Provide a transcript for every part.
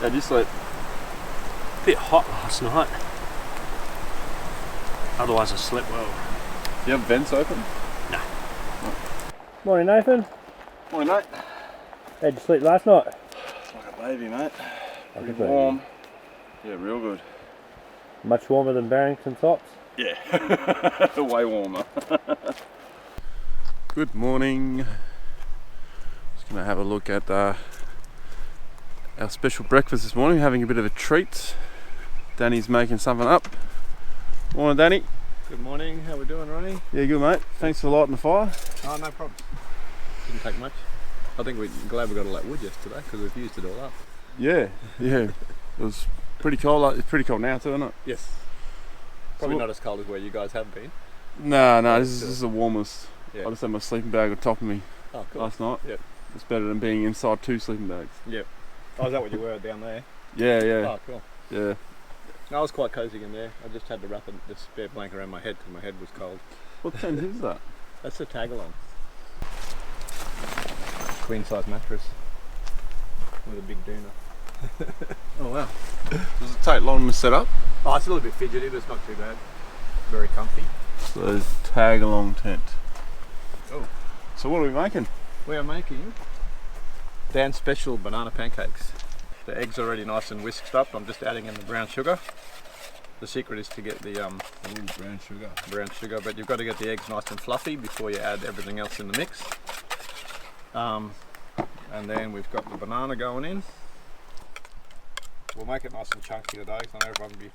I just slept a bit hot last night. Otherwise I slept well. Do you have vents open? No. Morning, Nathan. Morning, mate. How'd you sleep last night? Like a baby, mate. Like Pretty a baby. warm. Yeah, real good. Much warmer than Barrington tops? Yeah, way warmer. Good morning. Just going to have a look at our special breakfast this morning. Having a bit of a treat. Danny's making something up. Morning, Danny. Good morning, how we doing, Ronnie? Yeah, good, mate. Thanks for lighting the fire. Oh, no problem. Didn't take much. I think we're glad we got all that wood yesterday because we've used it all up. Yeah. It was pretty cold. It's pretty cold now too, isn't it? Yes. Probably not as cold as where you guys have been. No, this is the warmest. Yeah. I just had my sleeping bag on top of me last night. Yep. It's better than being inside two sleeping bags. Yep. Oh, is that what you were down there? Yeah. Oh, cool. Yeah. No, I was quite cosy in there. I just had to wrap the spare blanket around my head because my head was cold. What tent is that? That's a tag-along. Queen size mattress with a big doona. Oh wow. Does it take long to set up? Oh, it's a little bit fidgety, but it's not too bad. Very comfy. So tag along tent. Oh. So what are we making? We are making Dan's special banana pancakes. The eggs are already nice and whisked up. I'm just adding in the brown sugar. The secret is to get the brown sugar. Brown sugar, but you've got to get the eggs nice and fluffy before you add everything else in the mix. And then we've got the banana going in. We'll make it nice and chunky today, so I know everyone will be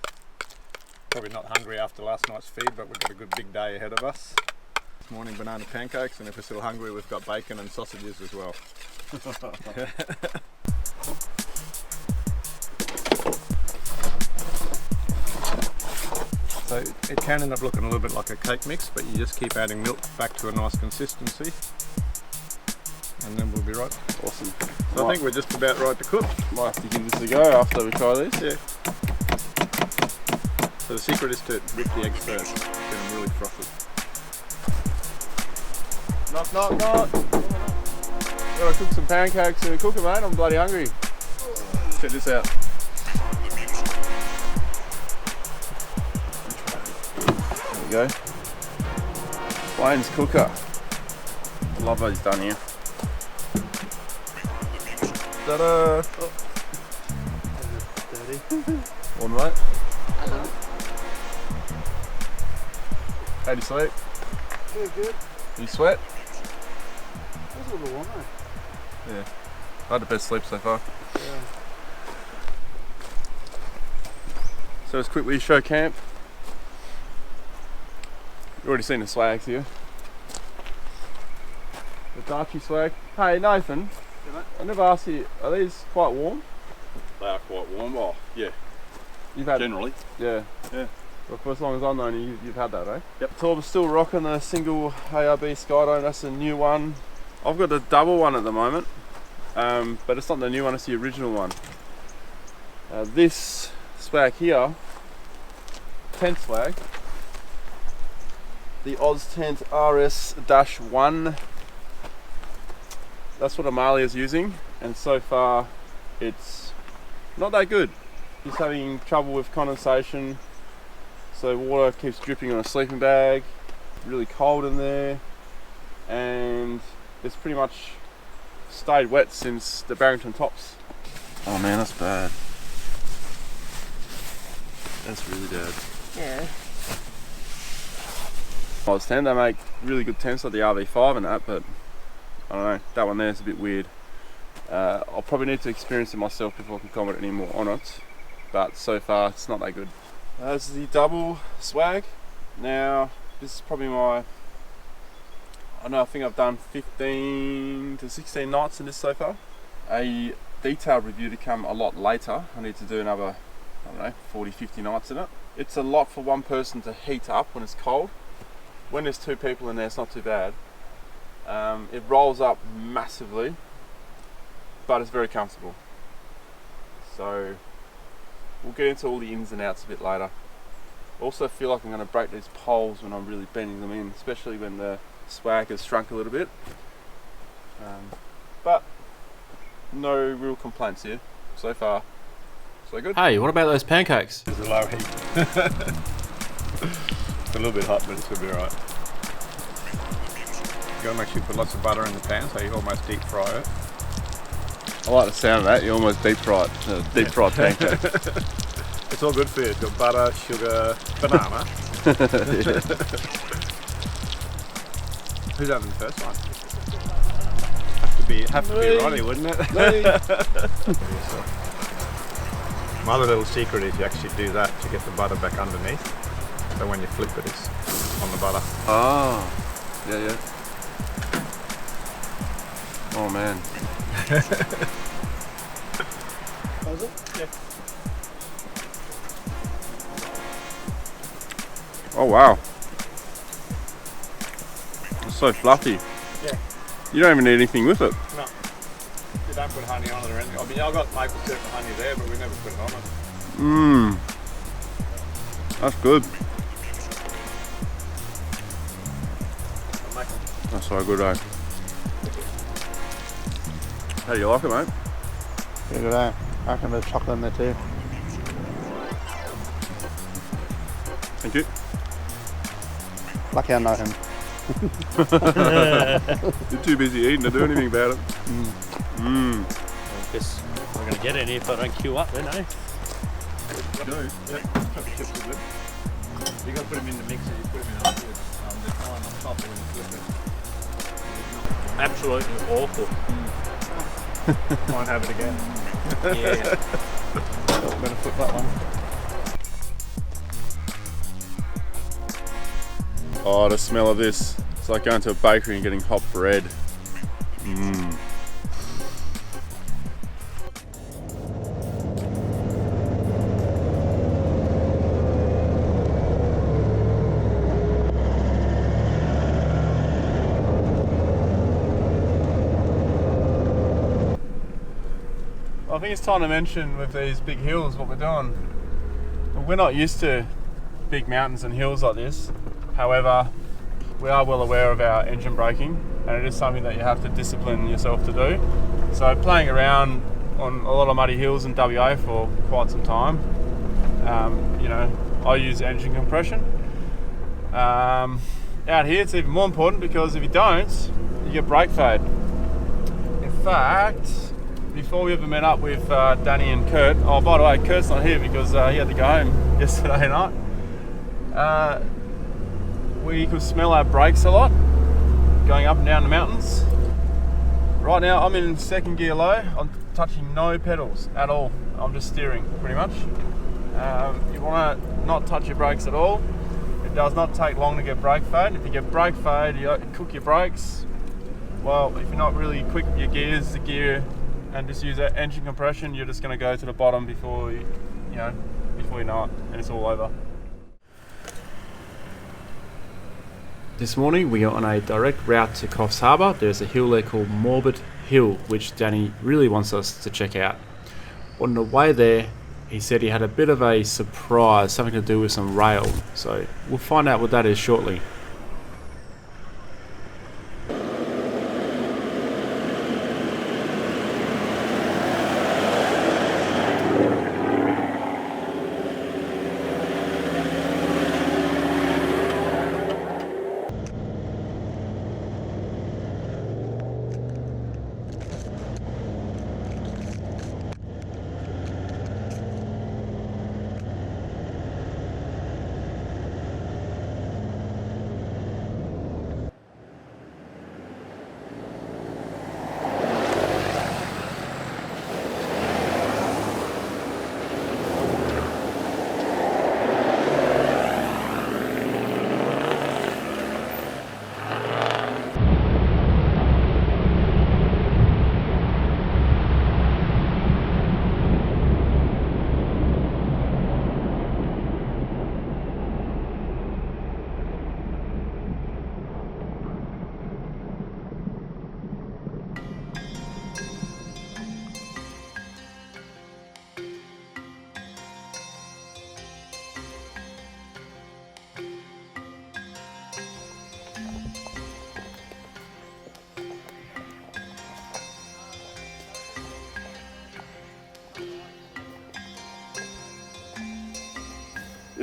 probably not hungry after last night's feed, but we've got a good big day ahead of us. This morning banana pancakes, and if we're still hungry we've got bacon and sausages as well. So it can end up looking a little bit like a cake mix, but you just keep adding milk back to a nice consistency, and then we'll be right. Awesome. So I think we're just about right to cook. Might have to give this a go after we try this. Yeah. So the secret is to rip the eggs first, get them really frothy. Knock. Gotta cook some pancakes and cook them, mate. I'm bloody hungry. Check this out. There we go. Wayne's cooker. I love what he's done here. Ta-da! Oh. Morning, mate. Hello. How do you sleep? Good. You sweat? That's a little warm, Yeah. I had the best sleep so far. Yeah. So let's quickly show camp. You've already seen the swags here. The Darchie swag. Hey Nathan, Yeah, mate. I never asked you, are these quite warm? They are quite warm. Oh, yeah. You've had Generally. Yeah. Yeah. Well, for as long as I've known you, you've had that, eh? Yep. So I'm still rocking the single ARB Skydome, that's the new one. I've got the double one at the moment, but it's not the new one, it's the original one. This swag here, tent swag, the Oz Tent RS-1, that's what Amalia's using, and so far it's not that good. He's having trouble with condensation. So water keeps dripping on a sleeping bag, really cold in there, and it's pretty much stayed wet since the Barrington tops. Oh man, that's bad. That's really bad. Yeah. Oz Tent, they make really good tents like the RV5 and that, but I don't know, that one there is a bit weird. I'll probably need to experience it myself before I can comment any more on it, but so far it's not that good. This is the double swag. Now, this is probably my, I think I've done 15 to 16 nights in this so far. A detailed review to come a lot later. I need to do another, 40, 50 nights in it. It's a lot for one person to heat up when it's cold. When there's two people in there, it's not too bad. It rolls up massively, but it's very comfortable. So, we'll get into all the ins and outs a bit later. I also feel like I'm going to break these poles when I'm really bending them in, especially when the swag has shrunk a little bit. But no real complaints here so far. So good. Hey, what about those pancakes? There's a low heat. It's a little bit hot, but it's going to be alright. You got to make sure you put lots of butter in the pan, so you almost deep fry it. I like the sound of that. You almost deep fried pancake. It's all good for you. It's got butter, sugar, banana. Who's having the first one? Have to be Ronnie, wouldn't it? My other little secret is you actually do that to get the butter back underneath. So when you flip it, it's on the butter. Oh, yeah. Oh man. Was it? Yeah. Oh wow. It's so fluffy. Yeah. You don't even need anything with it. No. You don't put honey on it or anything. I mean, I've got maple syrup and honey there, but we never put it on it. Mmm. That's good. That's so good, eh? How do you like it, mate? Yeah, good, eh? I reckon there's chocolate in there too. Thank you. Lucky I know him. You're too busy eating to do anything about it. Mmm. I guess I'm going to get any if I don't queue up then, eh? Yeah, chocolate chips are good. You got to put them in the mixer, you put them in afterwards. They're fine on top when you flip it. Absolutely awful. Might have it again. Yeah. Better flip that one. Oh, the smell of this. It's like going to a bakery and getting hot bread. Mmm. I think it's time to mention with these big hills what we're doing. We're not used to big mountains and hills like this. However, we are well aware of our engine braking, and it is something that you have to discipline yourself to do. So playing around on a lot of muddy hills in WA for quite some time, I use engine compression. Out here it's even more important because if you don't, you get brake fade. In fact, before we ever met up with Danny and Kurt, oh by the way, Kurt's not here because he had to go home yesterday night. We could smell our brakes a lot going up and down the mountains. Right now I'm in second gear low. I'm touching no pedals at all. I'm just steering pretty much. You want to not touch your brakes at all. It does not take long to get brake fade. If you get brake fade, you cook your brakes. Well, if you're not really quick with your gears, the gear, and just use that engine compression, you're just going to go to the bottom before you know it, and it's all over. This morning we are on a direct route to Coffs Harbour. There's a hill there called Morbid Hill, which Danny really wants us to check out. On the way there, he said he had a bit of a surprise, something to do with some rail. So we'll find out what that is shortly.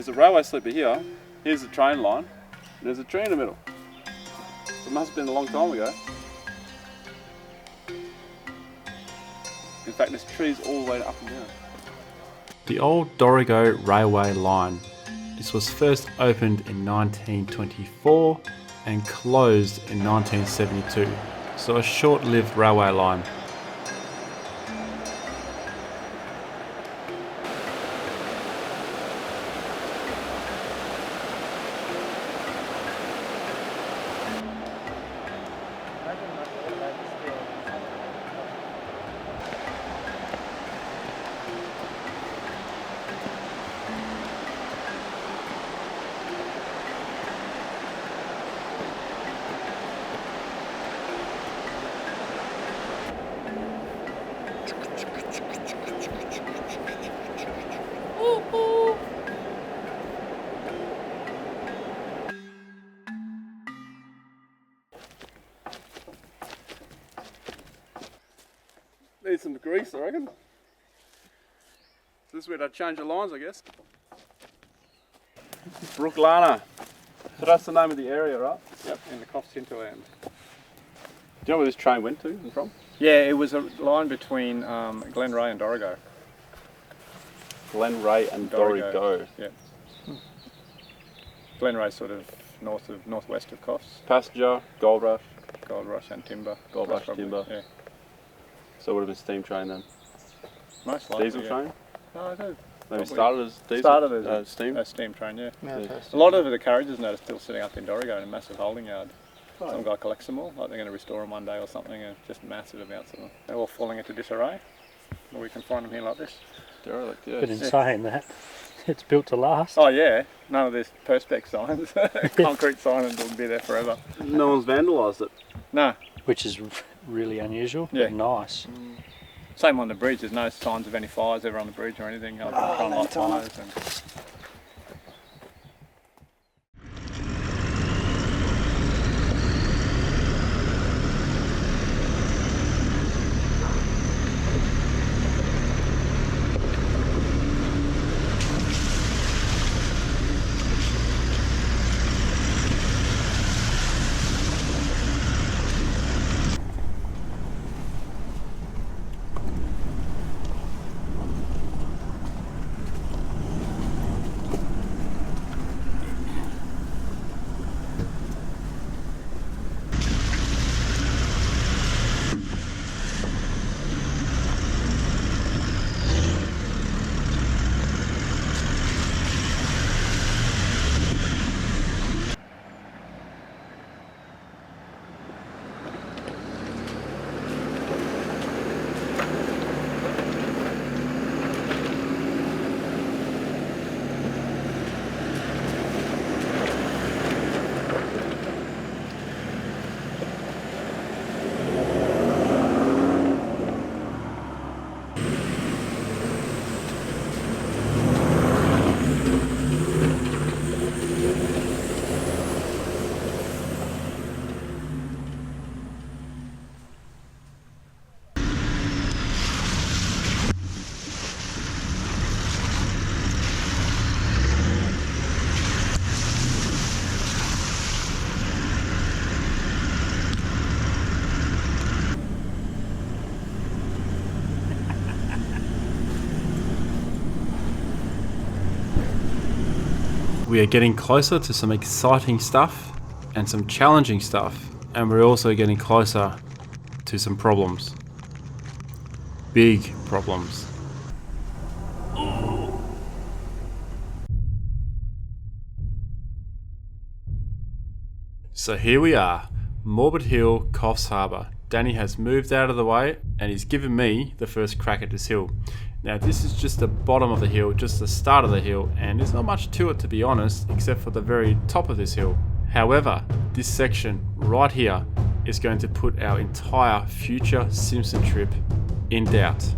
There's a railway sleeper here. Here's the train line. And there's a tree in the middle. It must have been a long time ago. In fact, there's trees all the way up and down. The old Dorrigo railway line. This was first opened in 1924 and closed in 1972, so a short-lived railway line. Need some grease, I reckon. This is where they change the lines, I guess. Brooklana. So that's the name of the area, right? Yep, in the Coffs hinterland. Do you know where this train went to and from? Yeah, it was a line between Glenray and Dorrigo. Glenray and Dorrigo. Yeah. Glenray sort of northwest of Coffs. Passenger, Gold Rush. Gold Rush and timber. Gold Rush, probably, timber. Yeah. So it would have been steam train then. Most likely. Diesel train? No, I don't. Maybe started as diesel? Started as steam? a steam train, yeah. Yeah, A lot of the carriages now are still sitting up in Dorrigo in a massive holding yard. Some guy collects them all, like they're going to restore them one day or something, and just massive amounts of them. They're all falling into disarray. Or we can find them here like this. Derelict, yeah. But in saying that, it's built to last. Oh yeah, none of this perspex signs. Concrete sign and it'll be there forever. No one's vandalised it. No. Which is really unusual, Yeah. but nice. Same on the bridge, there's no signs of any fires ever on the bridge or anything. Other than trying to light fires and We are getting closer to some exciting stuff and some challenging stuff, and we're also getting closer to some problems. Big problems. So here we are, Morbid Hill, Coffs Harbour. Danny has moved out of the way and he's given me the first crack at this hill. Now this is just the bottom of the hill, just the start of the hill, and there's not much to it to be honest, except for the very top of this hill. However, this section right here is going to put our entire future Simpson trip in doubt.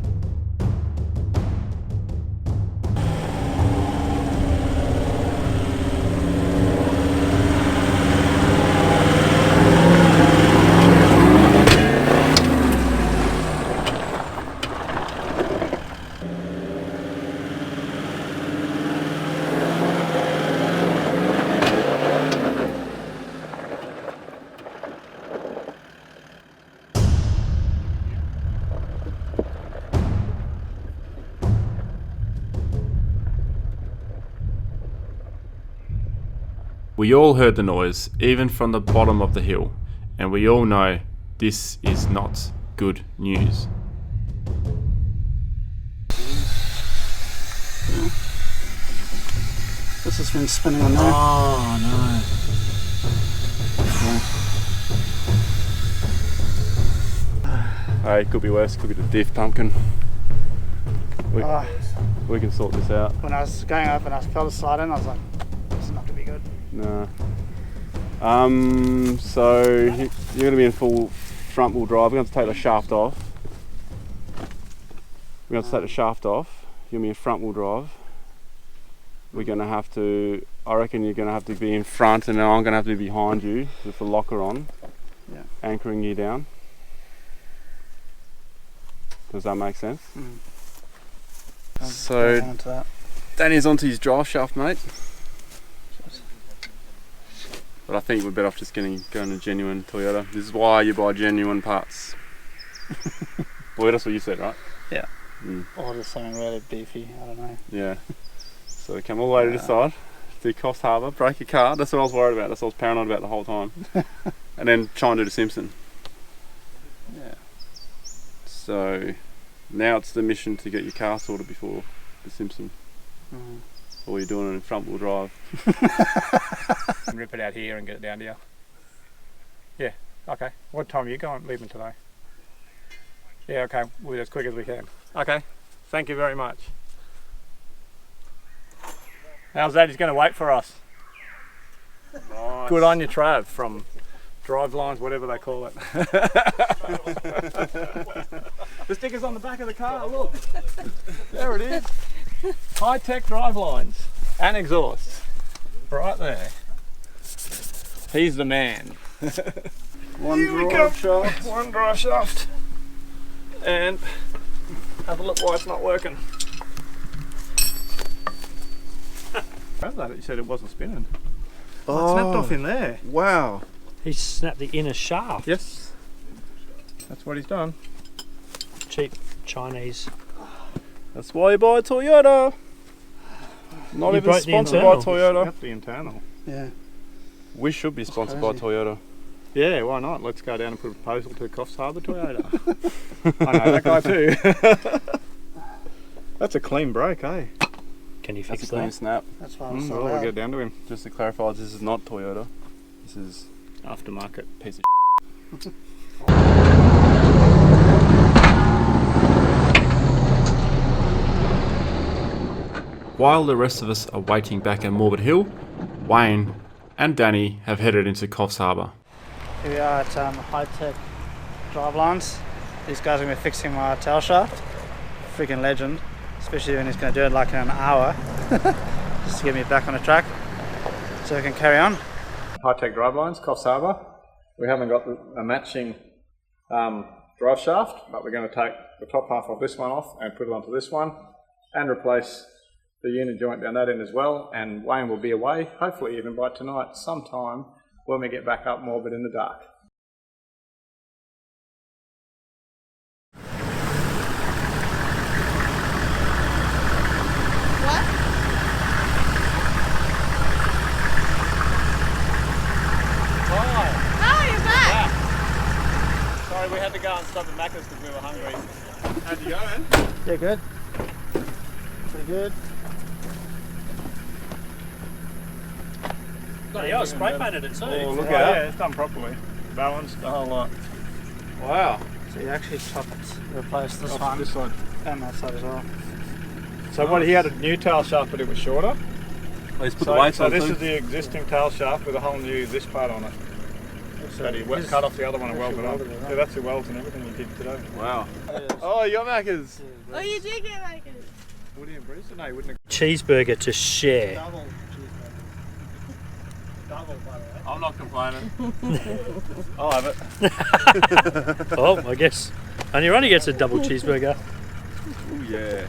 We all heard the noise, even from the bottom of the hill, and we all know this is not good news. This has been spinning on there. Oh Hey, it could be worse, could be the diff pumpkin. Oh, We can sort this out. when I was going up and I felt it slide in, I was like, this is not going to be good. No. So you're going to be in full front wheel drive. We're going to take the shaft off. We're going to take the shaft off. You're going to be in front wheel drive. We're going to have to, I reckon you're going to have to be in front and then I'm going to have to be behind you with the locker on, anchoring you down. Does that make sense? So Onto that. Danny's onto his drive shaft, mate. But I think we're better off just going a genuine Toyota. This is why you buy genuine parts. Boy, that's what you said, right? Yeah. Mm. Or just something really beefy, I don't know. Yeah. So come all the way to this side, to Coffs Harbour, break your car. That's what I was worried about. That's what I was paranoid about the whole time. And then try and do the Simpson. Yeah. So now it's the mission to get your car sorted before the Simpson. Or you're doing it in front wheel drive. Rip it out here and get it down to you. Yeah, okay. What time are you going leaving today? Yeah, okay. We'll be as quick as we can. Okay, thank you very much. How's that? He's going to wait for us. Nice. Good on you, Trav, from Drive Lines, whatever they call it. The sticker's on the back of the car, look. There it is. High-tech drive lines and exhausts. Right there. He's the man. One drive shaft. One drive shaft. And have a look why it's not working. How's that? You said it wasn't spinning. Oh, it snapped off in there. Wow. He snapped the inner shaft. Yes. That's what he's done. Cheap Chinese. That's why you buy a Toyota. Not You even broke the sponsored by internal. Toyota. Snapped the internal. Yeah. We should be sponsored by crazy. Toyota. Yeah, why not? Let's go down and put a proposal to Coffs Harbour Toyota. I know that guy too. That's a clean break, eh? Can you That's fix a clean that? snap. That's why I was so Well, we'll loud. get down to him. Just to clarify, this is not Toyota. This is Aftermarket. a piece of While the rest of us are waiting back at Morbid Hill, Wayne and Danny have headed into Coffs Harbour. Here we are at High-Tech Drive Lines. These guys are going to be fixing my tail shaft. Freaking legend. Especially when he's going to do it like in an hour. Just to get me back on the track. So we can carry on. High-tech drive lines, Coffs Harbour. We haven't got a matching drive shaft, but we're going to take the top half of this one off and put it onto this one and replace the unit joint down that end as well. And Wayne will be away, hopefully even by tonight sometime when we get back up Morbid in the dark. Oh, you're back! Sorry, we had to go and stop at Macca's because we were hungry. How'd you go, man? Yeah, good. Pretty good. Bloody hell, I spray painted it too. Oh, look at that. Yeah, it's done properly. Balanced, the whole lot. wow. So you actually replaced this Off one this side. and that side as well. So what, he had a new tail shaft but it was shorter. Let's put So, the weights so on this too. is the existing tail shaft with a whole new this part on it. So he cut off the other one and welded it on. welded it, right? Yeah, that's the welds and everything he did today. Wow. Oh, you got Macca's. Oh, you did get like it. Would he in Brisbane? No, he wouldn't have. Cheeseburger to share. Double cheeseburger. Double, by the way. I'm not complaining. I'll have it. Oh, I guess. And your only gets a double cheeseburger. Oh yeah.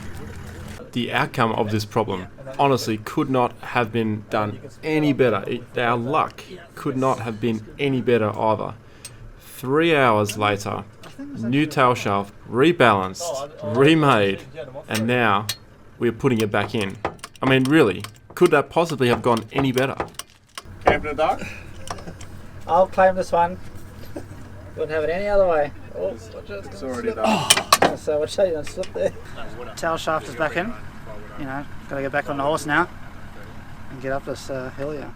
The outcome of this problem honestly could not have been done any better. Our luck could not have been any better either. 3 hours later, new tail shaft, rebalanced, remade, and now we're putting it back in. I mean, really, could that possibly have gone any better? Camp in the dark? I'll claim this one. Wouldn't have it any other way. Oh, It's already done. so watch out, you don't slip there. Tail shaft is back in. You know, gotta get back on the horse now and get up this hill here.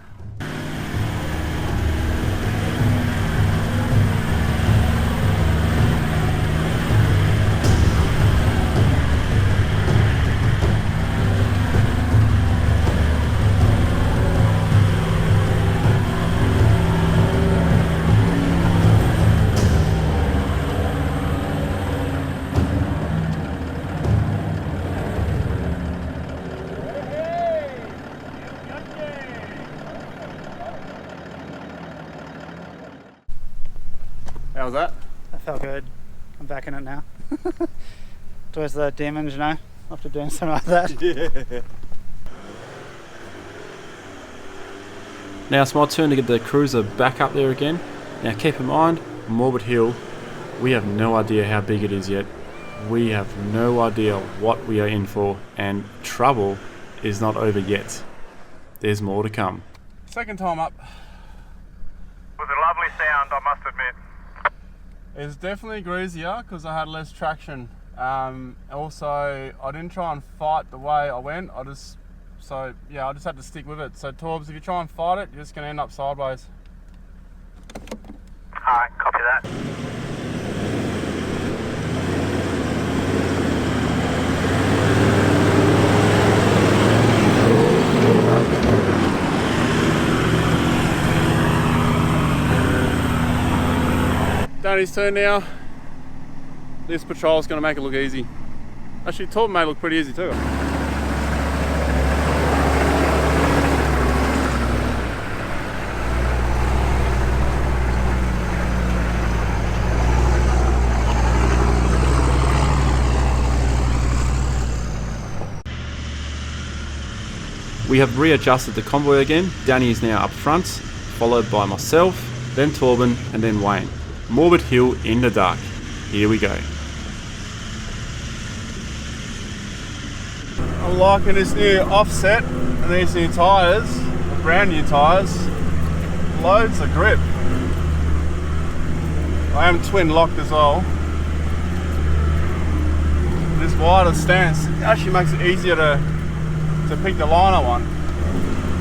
How was that? That felt good. I'm back in it now. Towards the demons, you know, after doing something like that. Yeah. Now it's my turn to get the cruiser back up there again. Now keep in mind, Morbid Hill, we have no idea how big it is yet. We have no idea what we are in for, and trouble is not over yet. There's more to come. Second time up. Was a lovely sound, I must admit. It's definitely greasier because I had less traction. Also, I didn't try and fight the way I went. I just had to stick with it. So Torbs, if you try and fight it, you're just going to end up sideways. Alright, copy that. Danny's turn now. This patrol is going to make it look easy. Actually, Torben may look pretty easy too. We have readjusted the convoy again. Danny is now up front, followed by myself, then Torben, and then Wayne. Morbid Hill in the dark. Here we go. I'm liking this new offset and these new tyres, brand new tyres. Loads of grip. I am twin locked as well. This wider stance actually makes it easier to pick the liner one.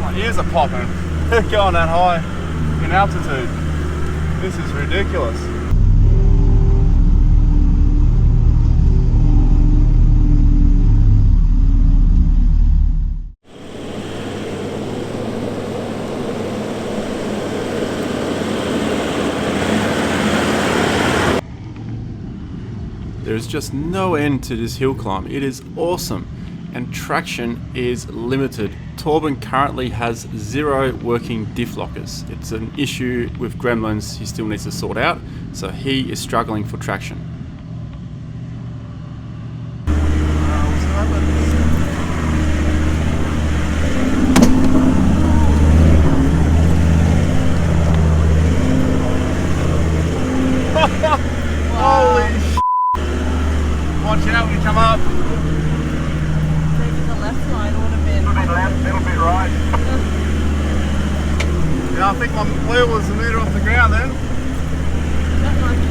My ears are popping. Going that high in altitude. This is ridiculous. There is just no end to this hill climb. It is awesome, and traction is limited. Torben currently has 0 working diff lockers. It's an issue with Gremlins he still needs to sort out, so he is struggling for traction. Holy sh**. Watch out when you come up. Maybe the left line would have been. Little bit left, little bit right. Yeah, I think my wheel was a metre off the ground then. That might be.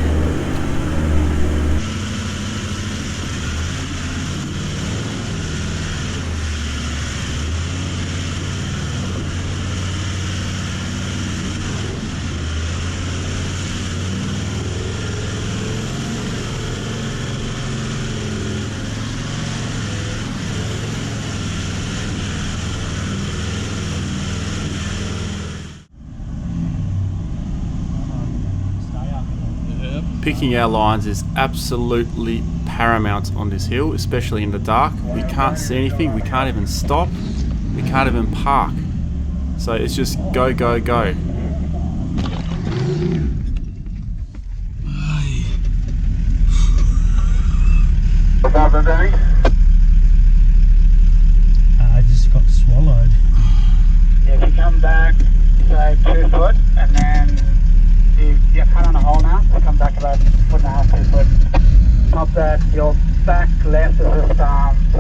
Picking our lines is absolutely paramount on this hill, especially in the dark. We can't see anything, we can't even stop, we can't even park. So it's just go, go, go. I just got swallowed. If you come back, say 2 foot, and then you cut on a hole now, so come back about 1.5 to 2 foot. Pop that, your back left is just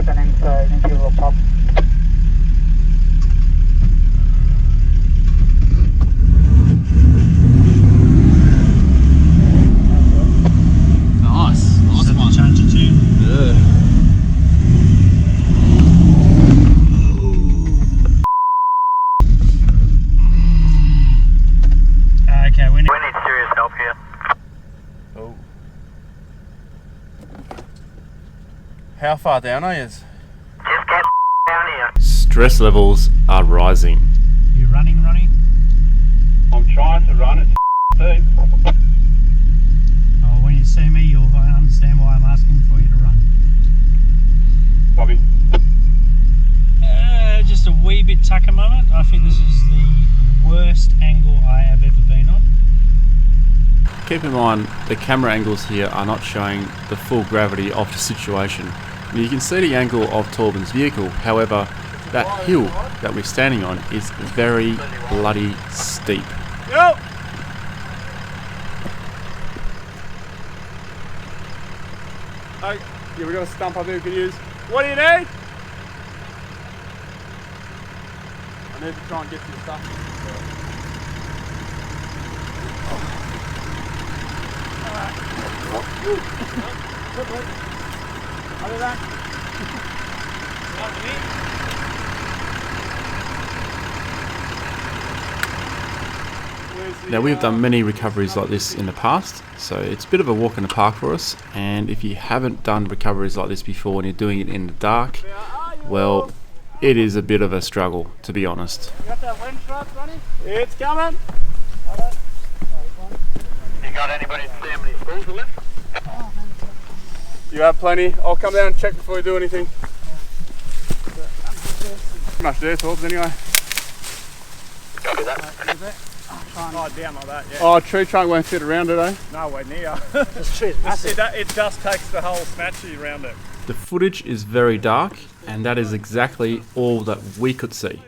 spinning, so you need to give it a pop. How far down are you? Just get down here. Stress levels are rising. You running, Ronnie? I'm trying to run it. Oh, when you see me, you'll understand why I'm asking for you to run. Bobby. Just a wee bit tucker moment. I think this is the worst angle I have ever been on. Keep in mind, the camera angles here are not showing the full gravity of the situation. You can see the angle of Torben's vehicle, however, that hill that we're standing on is very bloody steep. Yo! Hey, yeah, we got a stump up here we can use. What do you need? I need to try and get some stuff. Other than Now, we've done many recoveries like this in the past, so it's a bit of a walk in the park for us. And if you haven't done recoveries like this before and you're doing it in the dark, well, it is a bit of a struggle, to be honest. You got that wind shot, Ronnie? it's coming. You got anybody to see how many spools are left? You have plenty. I'll come down and check before we do anything. Much there, Torbs, anyway. Copy that. Oh, down like that, yeah. Oh, tree trunk won't fit around it, eh? Nowhere near. This tree's massive. It just takes the whole smatchy around it. The footage is very dark, and that is exactly all that we could see.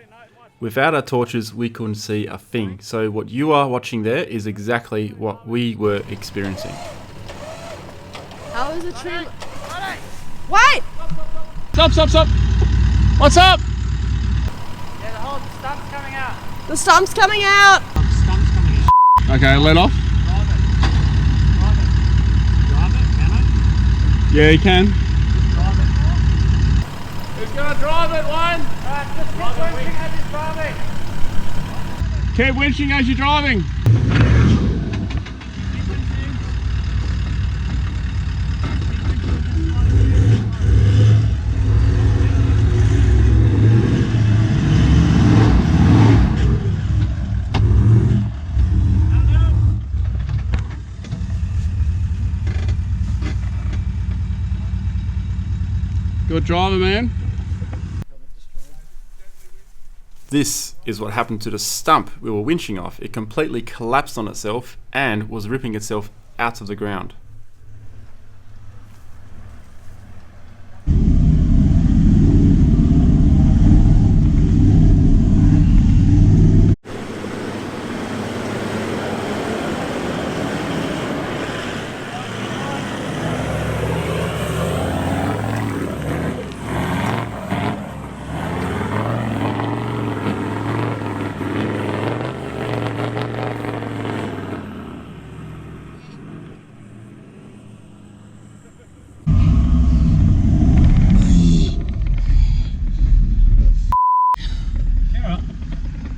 Without our torches, we couldn't see a thing. So what you are watching there is exactly what we were experiencing. How is a tree? Wait! Stop! What's up? Yeah, the whole stump's coming out. The stump's coming out! Okay, let off. Drive it, can I? Yeah, you can. Who's gonna drive it, Wayne? Just keep winching as he's driving. Keep winching as you're driving. Good driver, man. This is what happened to the stump we were winching off. It completely collapsed on itself and was ripping itself out of the ground.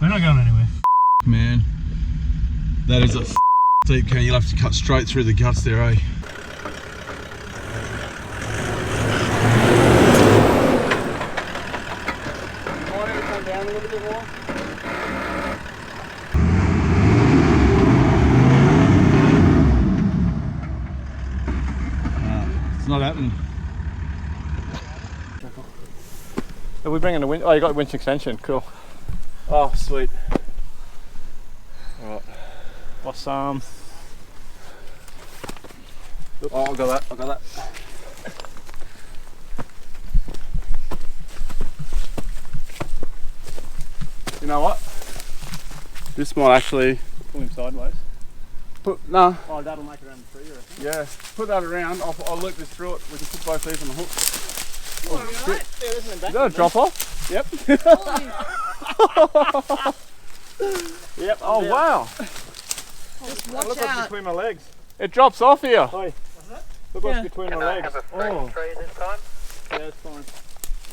We're not going anywhere. Man, that is a deep can. You'll have to cut straight through the guts there, eh? Come down a little bit more. It's not happening. Are we bringing the winch? Oh, you got the winch extension. Cool. Oh, sweet. Alright. What's Oh, I got that. You know what? This might actually pull him sideways? no. Oh, that'll make it around the tree, you reckon? Yeah. Put that around. I'll loop this through it. We can put both these on the hook. Is that a drop off? Yep. Yep. Oh wow. Just Look watch what's out. between my legs. It drops off here. Oi. Look what's Yeah. between Can my I legs. have a fresh tree this time? Yeah, it's fine.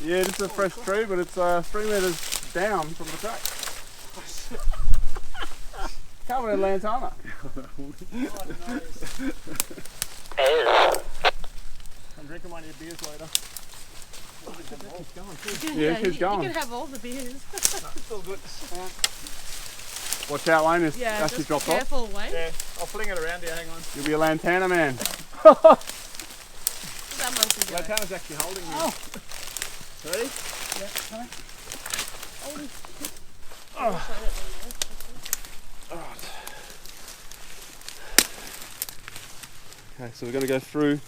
Yeah, this is a fresh tree, but it's 3 metres down from the track. Coming in Lantana. I'm drinking one of your beers later. Yeah, keep going. You can have all the beers. It's all good. Watch out, Wayne. It's Yeah, actually just be dropped off. careful, Wayne. Yeah, I'll fling it around here, hang on. You'll be a lantana man. Where's that monkey go? Lantana's actually holding me. Oh. Ready? Yeah, coming. Okay, so we're going to go through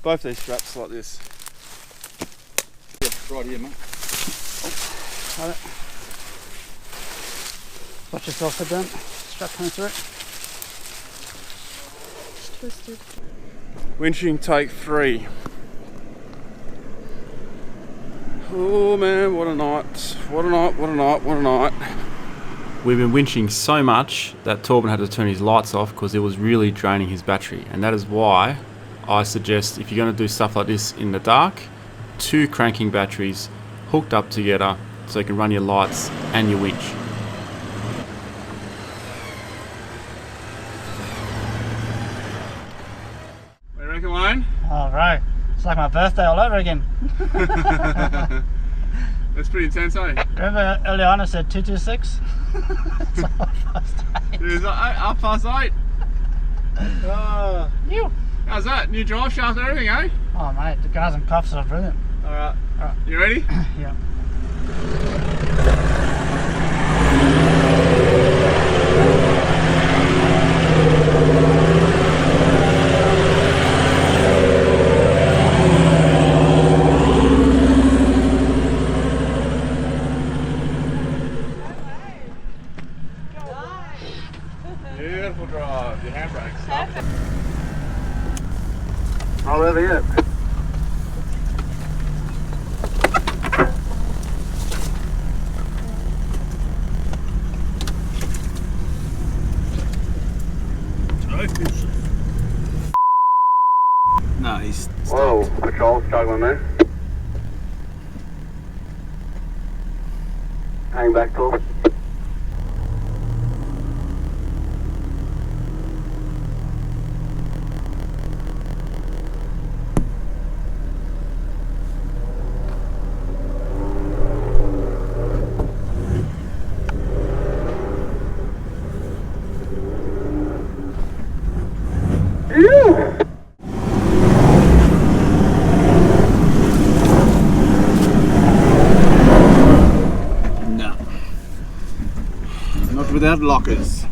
both these straps like this. Yeah, right here, mate. Got it. Watch yourself, Sid, don't. Strap coming through. It's twisted. Winching take 3. Oh man, what a night. What a night, what a night, what a night. We've been winching so much that Torben had to turn his lights off because it was really draining his battery, and that is why I suggest if you're going to do stuff like this in the dark, 2 cranking batteries hooked up together so you can run your lights and your winch. What do you reckon, Wayne? Oh, bro. It's like my birthday all over again. That's pretty intense, eh? Remember earlier on I said 226? It's 8:30. It was 8:30. Oh, You. how's that? New drive shaft and everything, eh? Oh, mate, the guys and Coffs are brilliant. Alright. You ready? Yeah. Beautiful drive. Your handbrakes. Perfect. Oh, there they are. No, he's Whoa, patrol struggling there. Hang back, Paul. no. Not without lockers.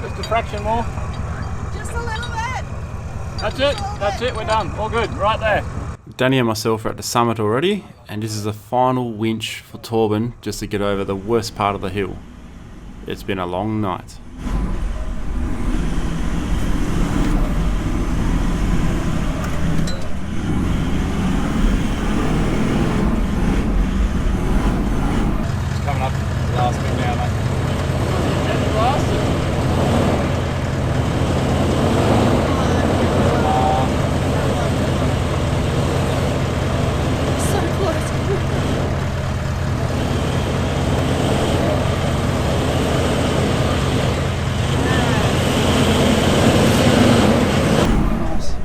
Just a fraction more. Just a little bit. That's it, we're done. All good, right there. Danny and myself are at the summit already, and this is the final winch for Torben just to get over the worst part of the hill. It's been a long night. Coming up, last bit now, mate. So close. Nice.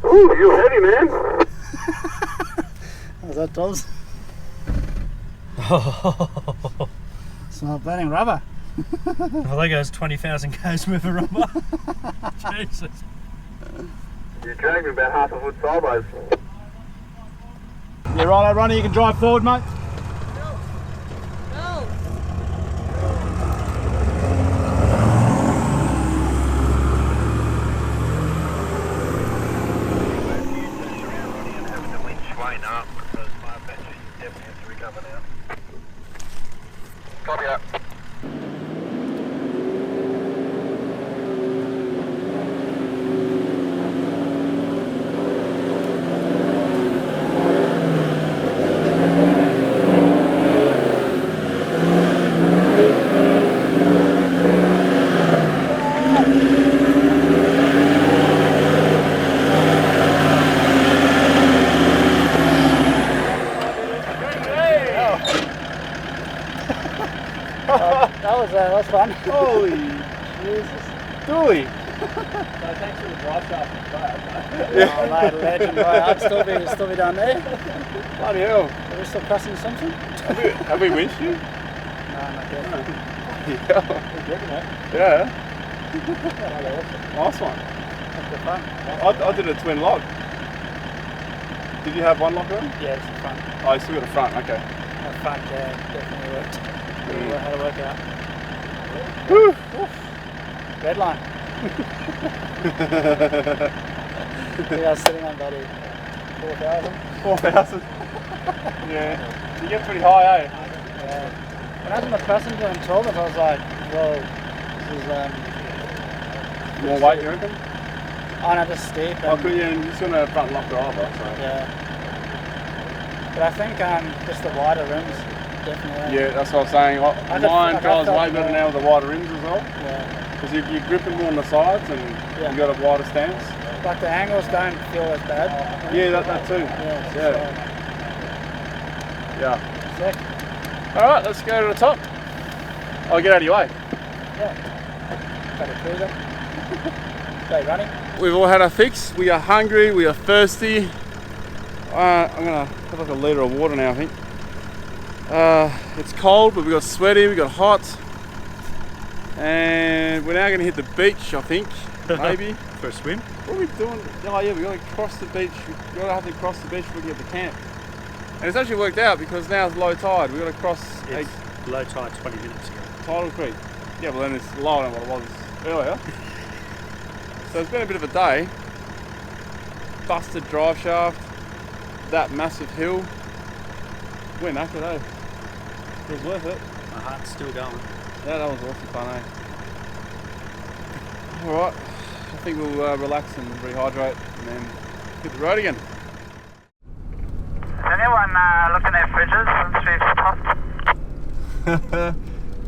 Ooh, you're heavy, man. How's that, Dobbs? Smell burning rubber. Well, there goes 20,000 k's worth of rubber. Jesus. You dragged me about half a foot sideways. Yeah, right, Ronnie, you can drive forward, mate. Go. Copy that. was fun. Holy Jesus. dooly! So thanks for the drive shaft. Oh, mate, legend, bro. I'd still be down there. Bloody hell. Are we still crossing Simpson? Have we winched you? No, not yet. Yeah. Nice one. That's good fun. I did a twin lock. Did you have one lock on? Yeah, it's the front. Oh, you still got the front, okay. The front, yeah, definitely worked. How to work out. Whew. Red line. I was sitting on bloody 4,000. 4,000. Yeah. You get pretty high, eh? Yeah. When I was in the passenger in 12, I was like, whoa, this is More weight, you reckon? just steep. Oh, And, cool, yeah, you're just going to front lock driver, so. yeah. But I think just the wider rims, definitely. Yeah, that's what I was saying. Mine drives way better now with the wider rims as well. Yeah. Because you're gripping more on the sides and you've got a wider stance. Like the angles don't feel as bad. Yeah, that too. Yeah. Yeah. Sick. Alright, let's go to the top. I'll get out of your way. Yeah. Got a cruiser. Go running. We've all had our fix. We are hungry, we are thirsty. I'm going to have like a litre of water now, I think. It's cold, but we got sweaty, we got hot. And we're now going to hit the beach, I think. Maybe. For a swim? What are we doing? Oh yeah, we got to cross the beach. We got to have to cross the beach before we get to the camp. And it's actually worked out because now it's low tide. We got to cross It's low tide 20 minutes ago. Tidal Creek. Yeah, well then it's lower than what it was earlier. So it's been a bit of a day. Busted drive shaft. That massive hill. We're knackered, eh? It was worth it. My heart's still going. Yeah, that was awesome fun, eh? Alright, I think we'll relax and rehydrate and then hit the road again. Is anyone looking at fridges since we've stopped?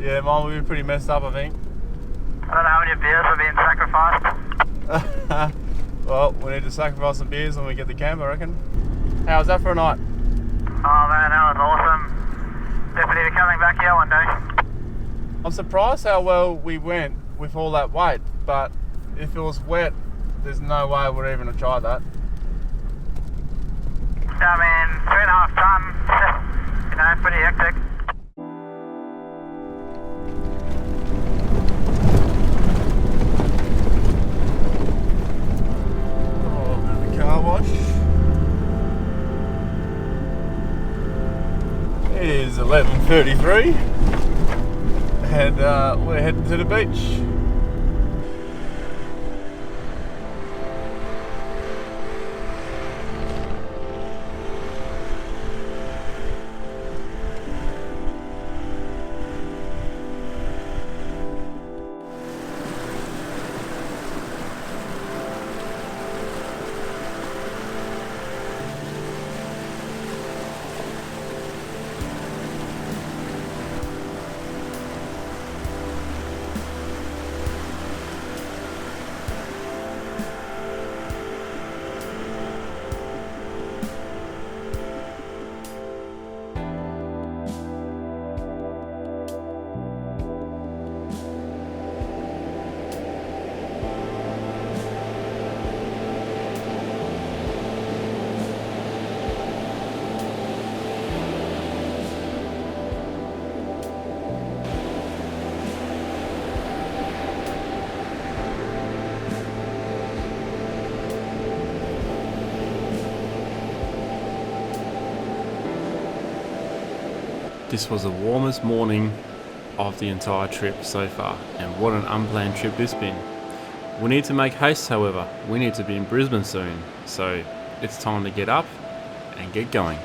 Yeah, mine will be pretty messed up, I think. I don't know how many beers are being sacrificed. Well, we need to sacrifice some beers when we get the camp, I reckon. How's that for a night? Oh man, that was awesome. Definitely coming back here one day. I'm surprised how well we went with all that weight, but if it was wet, there's no way I would even have tried that. I mean, 3.5 ton, you know, pretty hectic. Car wash. It is 11:33 and we're heading to the beach. This was the warmest morning of the entire trip so far, and what an unplanned trip this been. We need to make haste, however. We need to be in Brisbane soon, so it's time to get up and get going.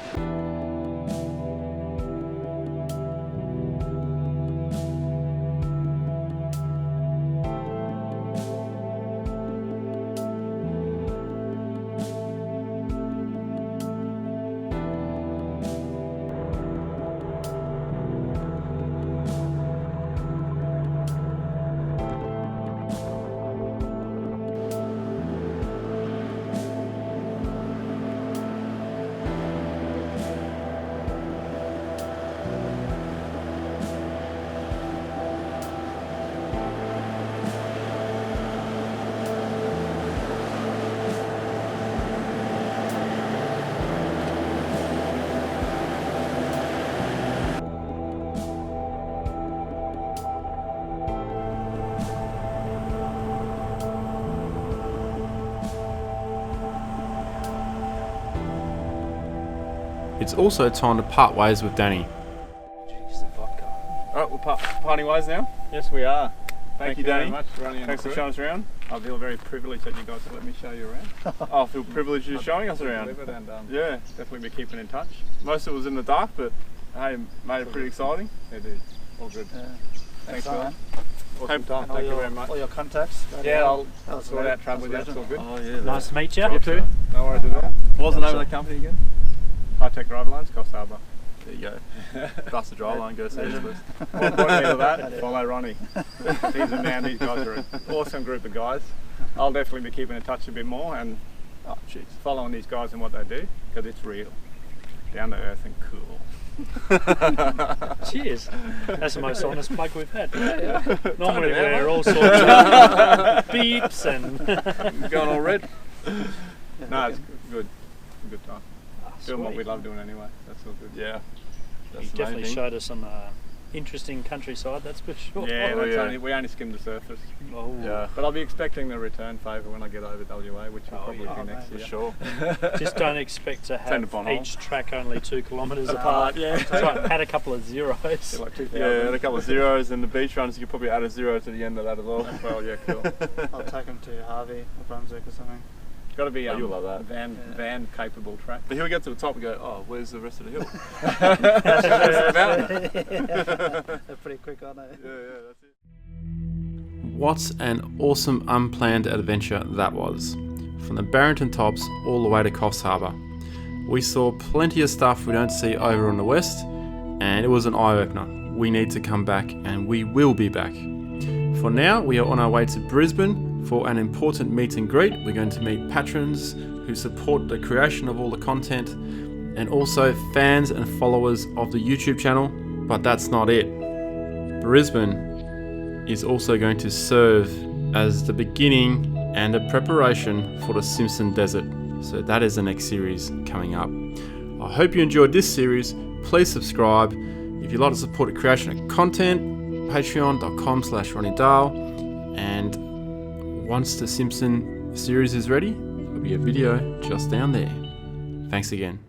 it's also time to part ways with Danny. Alright, we're parting ways now. Yes, we are. Thank you, very Danny. much for running in Thanks the for crew. showing us around. I feel very privileged that you guys let me show you around. I feel privileged you showing us around. Delivered and Yeah, definitely be keeping in touch. most of it was in the dark, but hey, made it pretty exciting. It is. All good. Thanks, Phil. man. Awesome time. And all Thank you your- very much. All your contacts. Yeah, I'll That was sort a out trouble with legend. that. It's all good. Oh yeah. Nice to meet you. You too. No worries at all. What was the name of the company again? High-tech drive lines, Coffs Harbour. There you go. Bust the dry line, go see us first. More importantly to that, follow Ronnie. He's a man. These guys are an awesome group of guys. I'll definitely be keeping in touch a bit more and following these guys and what they do, because it's real, down to earth and cool. Cheers. That's the most honest plug we've had. Normally it out, we're mate. all sorts of beeps and Going all red. No, it's good. Good time. Doing what sweet. we love doing anyway. That's all good. Yeah. You That's the main definitely thing. showed us some interesting countryside, that's for sure. Yeah, Oh, yeah. we only skimmed the surface. Oh, Yeah, But I'll be expecting the return favour when I get over WA, which will probably yeah. be next for year. sure. Just don't expect to Send have a bon hole. each track only 2 kilometres Apart, apart. yeah. Had a couple of zeros. Yeah, like 2000. Yeah, and a couple of zeros and the beach runs, you could probably add a 0 to the end of that as well. Well, yeah, cool. I'll take him to Harvey or Brunswick or something. Got to be Oh, you'll love that. van capable track. But here we get to the top and go, oh, where's the rest of the hill? They're pretty quick, aren't they? Yeah, that's it. What an awesome unplanned adventure that was. From the Barrington Tops all the way to Coffs Harbour. We saw plenty of stuff we don't see over on the west, and it was an eye-opener. We need to come back, and we will be back. For now, we are on our way to Brisbane for an important meet and greet. We're going to meet patrons who support the creation of all the content, and also fans and followers of the YouTube channel. But that's not it. Brisbane is also going to serve as the beginning and the preparation for the Simpson Desert. So that is the next series coming up. I hope you enjoyed this series. Please subscribe. If you'd like to support the creation of content, patreon.com/RonnieDahl. And once the Simpson series is ready, there'll be a video just down there. Thanks again.